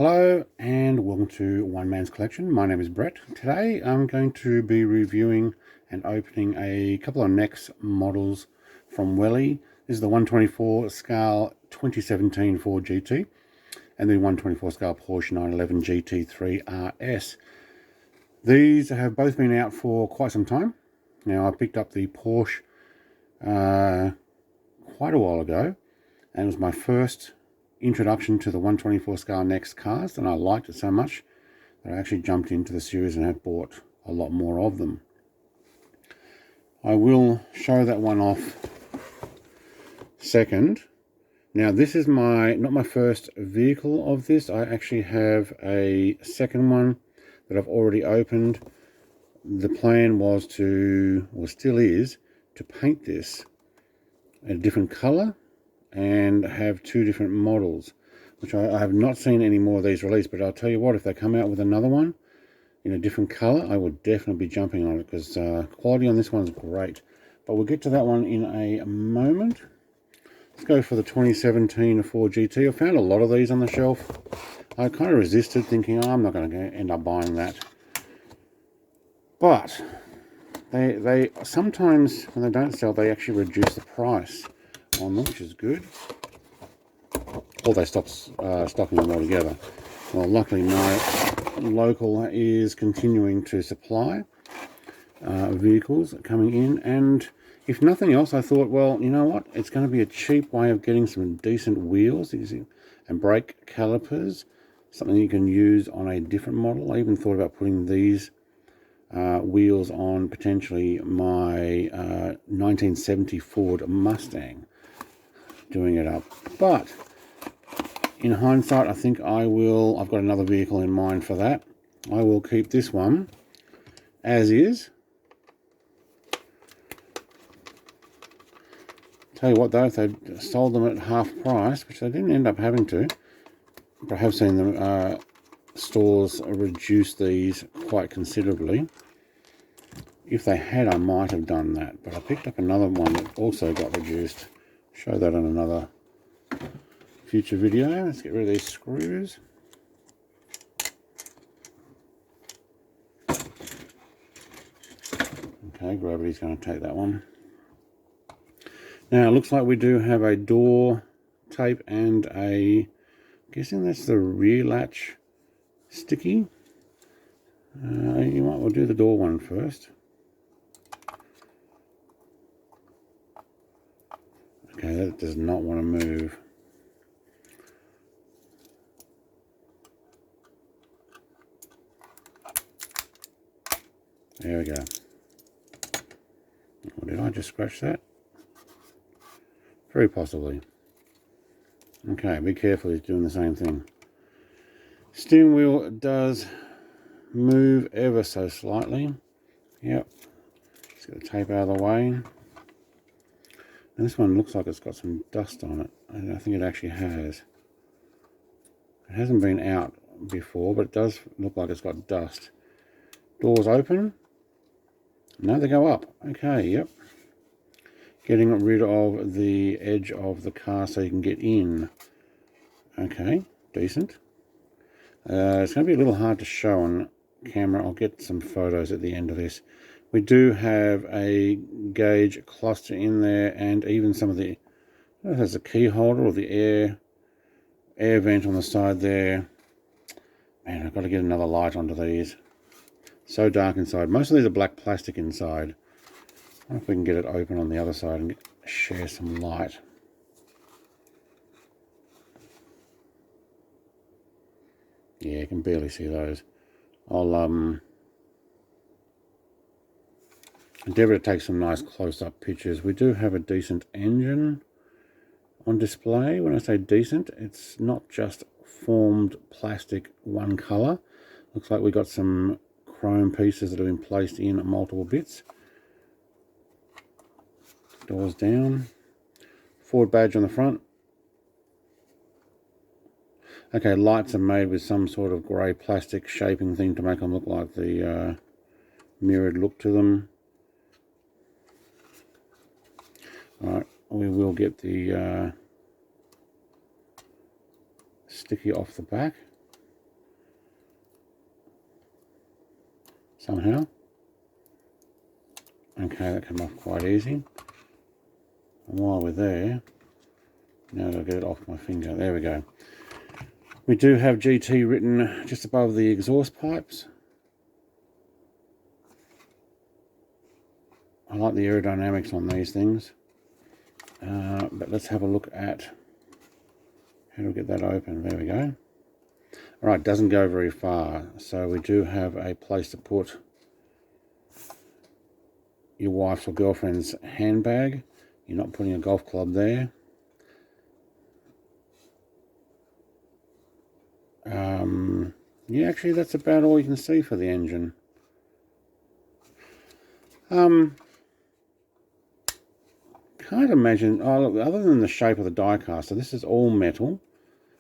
Hello and welcome to One Man's Collection. My name is Brett. Today I'm going to be reviewing and opening a couple of NEX models from Welly. This is the 124 scale 2017 Ford GT and the 124 scale Porsche 911 GT3 RS. These have both been out for quite some time. Now, I picked up the Porsche quite a while ago, and it was my first introduction to the 124 scale NEX cars, and I liked it so much that I actually jumped into the series and have bought a lot more of them. I will show that one off second. Now, this is not my first vehicle of this. I actually have a second one that I've already opened. The plan was to, or still is, to paint this a different color and have two different models, which I have not seen any more of these released. But I'll tell you what, if they come out with another one in a different color, I would definitely be jumping on it, because quality on this one's great. But we'll get to that one in a moment. Let's go for the 2017 Ford GT. I found a lot of these on the shelf. I kind of resisted, thinking, oh, I'm not going to end up buying that. But they sometimes, when they don't sell, they actually reduce the price on them, which is good. Or they stop stocking them altogether. Well, luckily my local is continuing to supply vehicles coming in, and if nothing else, I thought, well, you know what, it's going to be a cheap way of getting some decent wheels and brake calipers, something you can use on a different model. I even thought about putting these wheels on potentially my 1970 Ford Mustang, doing it up. But in hindsight, I think I've got another vehicle in mind for that. I will keep this one as is. Tell you what though, if they sold them at half price, which they didn't end up having to, but I have seen them stores reduce these quite considerably. If they had, I might have done that, but I picked up another one that also got reduced. Show that on another future video. Let's get rid of these screws. Okay, gravity's going to take that one. Now, it looks like we do have a door tape and I'm guessing that's the rear latch sticky. We'll do the door one first. Okay, that does not want to move. There we go. Or did I just scratch that? Very possibly. Okay, be careful, he's doing the same thing. Steering wheel does move ever so slightly. Yep. Just get the tape out of the way. And this one looks like it's got some dust on it. And I think it actually has. It hasn't been out before, but it does look like it's got dust. Doors open. No, they go up. Okay, yep. Getting rid of the edge of the car so you can get in. Okay, decent. It's going to be a little hard to show on camera. I'll get some photos at the end of this. We do have a gauge cluster in there, and even some of the, there's a key holder or the air vent on the side there. Man, I've got to get another light onto these. So dark inside. Most of these are black plastic inside. I wonder if we can get it open on the other side and share some light. Yeah, you can barely see those. I'll endeavour to take some nice close-up pictures. We do have a decent engine on display. When I say decent, it's not just formed plastic one colour. Looks like we got some chrome pieces that have been placed in multiple bits. Doors down. Ford badge on the front. Okay, lights are made with some sort of grey plastic shaping thing to make them look like the mirrored look to them. Alright, we will get the sticky off the back. somehow. Okay, that came off quite easy. And while we're there, now I'll get it off my finger. There we go. We do have GT written just above the exhaust pipes. I like the aerodynamics on these things. But let's have a look at how do we get that open. There we go. Alright, doesn't go very far. So we do have a place to put your wife's or girlfriend's handbag. You're not putting a golf club there. Yeah, actually that's about all you can see for the engine. Can't imagine, oh look, other than the shape of the die caster, this is all metal.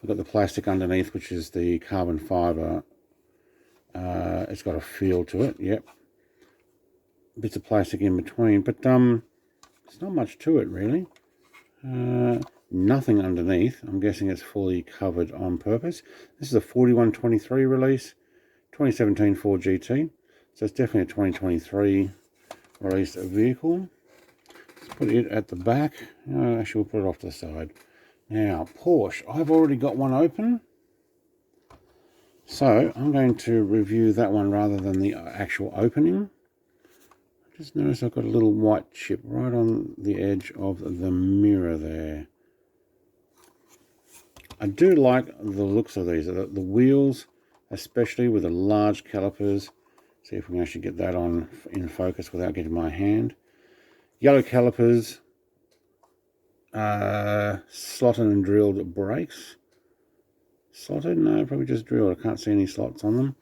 We've got the plastic underneath, which is the carbon fibre. It's got a feel to it, yep. Bits of plastic in between, but there's not much to it really. Nothing underneath. I'm guessing it's fully covered on purpose. This is a 4123 release, 2017 Ford GT. So it's definitely a 2023 released vehicle. Let's put it at the back. Actually, we'll put it off to the side. Now, Porsche. I've already got one open. So I'm going to review that one rather than the actual opening. Just notice I've got a little white chip right on the edge of the mirror there. I do like the looks of these. The wheels, especially with the large calipers. See if we can actually get that on in focus without getting my hand. Yellow calipers. Slotted and drilled brakes. Slotted? No, probably just drilled. I can't see any slots on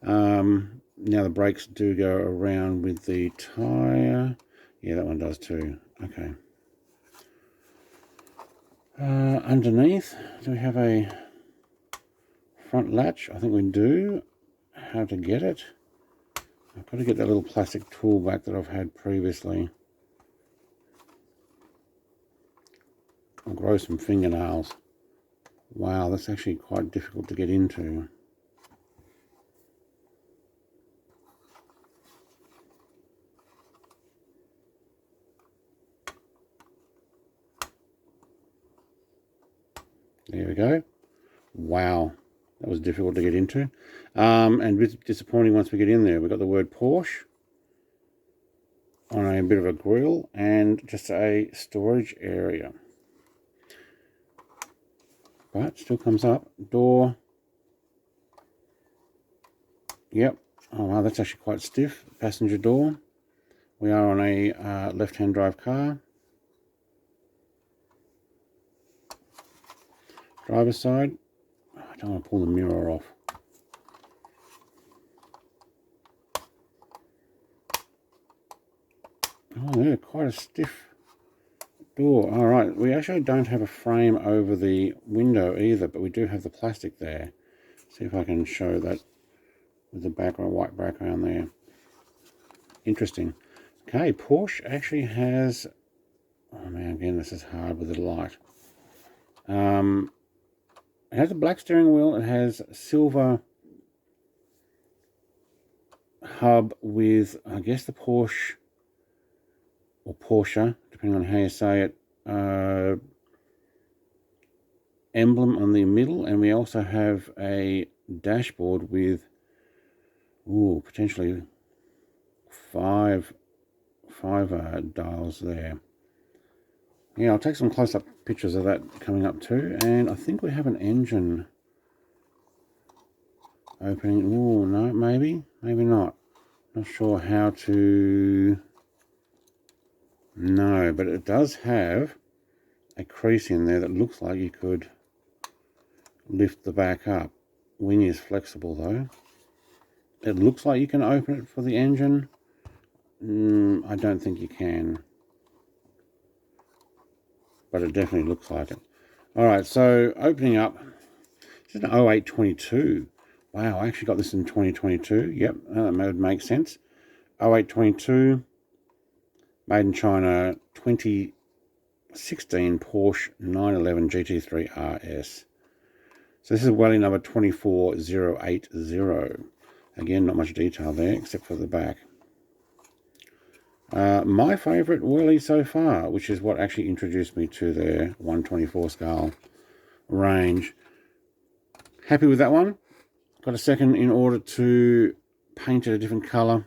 them. Now the brakes do go around with the tyre. Yeah, that one does too. Okay. Underneath, do we have a front latch? I think we do. How to get it? I've got to get that little plastic tool back that I've had previously. I'll grow some fingernails. Wow, that's actually quite difficult to get into. There we go. Wow, that was difficult to get into. And a bit disappointing once we get in there. We've got the word Porsche on a bit of a grill and just a storage area. But still comes up. Door. Yep. Oh wow, that's actually quite stiff. Passenger door. We are on a left-hand drive car. Driver's side. I don't want to pull the mirror off. Oh, yeah, quite a stiff door. All right, we actually don't have a frame over the window either, but we do have the plastic there. See if I can show that with the background, white background there. Interesting. Okay, Porsche actually has, oh man, again, this is hard with the light. It has a black steering wheel. It has silver hub with, I guess, the Porsche or Porsche, depending on how you say it, emblem on the middle, and we also have a dashboard with, potentially five dials there. Yeah, I'll take some close-up pictures of that coming up too. And I think we have an engine opening. Oh, no, maybe not. Not sure how to... No, but it does have a crease in there that looks like you could lift the back up. Wing is flexible though. It looks like you can open it for the engine. I don't think you can. But it definitely looks like it. Alright, so opening up. This is an 0822. Wow, I actually got this in 2022. Yep, that would make sense. 0822. Made in China, 2016 Porsche 911 GT3 RS. So this is Welly number 24080. Again, not much detail there except for the back. My favourite Welly so far, which is what actually introduced me to their 124 scale range. Happy with that one. Got a second in order to paint it a different colour.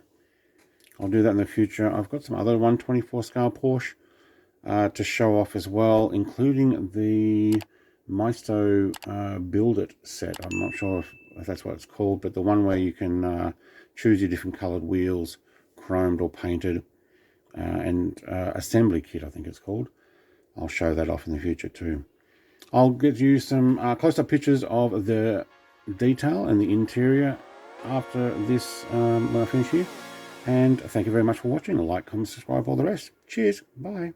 I'll do that in the future. I've got some other 124 scale Porsche to show off as well, including the Maisto Build It set. I'm not sure if that's what it's called, but the one where you can choose your different coloured wheels, chromed or painted, and assembly kit, I think it's called. I'll show that off in the future too. I'll get you some close-up pictures of the detail and the interior after this when I finish here. And thank you very much for watching. Like, comment, subscribe, all the rest. Cheers. Bye.